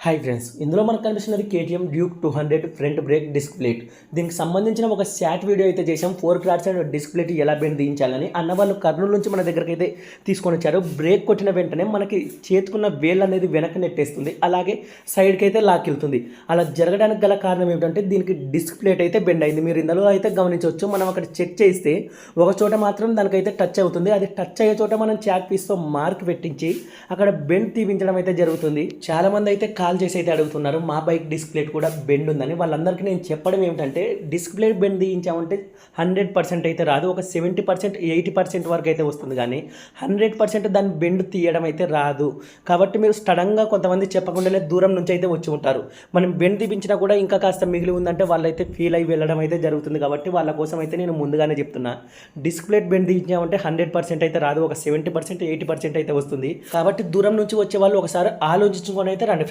Hi friends, ఇందులో మనకు కనిపిస్తున్నది KTM Duke 200 front brake disc plate. దీనికి సంబంధించిన ఒక షార్ట్ వీడియో అయితే చేసాం. 4 క్లాట్స్ అండ్ డిస్క్ ప్లేట్ ఎలా బెండ్ దించాలని అన్న వాళ్ళు కర్నూలు నుంచి మన దగ్గరికి అయితే తీసుకొని వచ్చారు. బ్రేక్ కొట్టిన వెంటనే మనకి చేతుకున్న వేళ్ళు అనేది వెనక్కి నెట్టేస్తుంది, అలాగే సైడ్కి అయితే లాక్కెళ్తుంది. అలా జరగడానికి గల కారణం ఏమిటంటే దీనికి డిస్క్ ప్లేట్ అయితే బెండ్ అయింది. మీరు ఇందులో అయితే గమనించవచ్చు. మనం అక్కడ చెక్ చేస్తే ఒక చోట మాత్రం దానికైతే టచ్ అవుతుంది. అది టచ్ అయ్యే చోట మనం చాక్ పీస్తో మార్క్ పెట్టించి అక్కడ బెండ్ తీపించడం అయితే జరుగుతుంది. చాలామంది అయితే కాల్ చేసి అయితే అడుగుతున్నారు, మా బైక్ డిస్క్ ప్లేట్ కూడా బెండ్ ఉందని. వాళ్ళందరికీ నేను చెప్పడం ఏమిటంటే, డిస్క్ ప్లేట్ బెండ్ తీయించామంటే 100% అయితే రాదు, ఒక 70% 80% వరకు అయితే వస్తుంది, కానీ 100% దాన్ని బెండ్ తీయడం అయితే రాదు. కాబట్టి మీరు సడన్గా కొంతమంది చెప్పకుండానే దూరం నుంచి అయితే వచ్చి ఉంటారు. మనం బెండ్ తీపించినా కూడా ఇంకా కాస్త మిగిలి ఉందంటే వాళ్ళైతే ఫీల్ అయ్యి వెళ్ళడం అయితే జరుగుతుంది. కాబట్టి వాళ్ళ కోసం అయితే నేను ముందుగానే చెప్తున్నా, డిస్క్ ప్లేట్ బెండ్ తీయించామంటే 100% అయితే రాదు, ఒక 70% 80% అయితే వస్తుంది. కాబట్టి దూరం నుంచి వచ్చే వాళ్ళు ఒకసారి ఆలోచించుకొని అయితే రండి.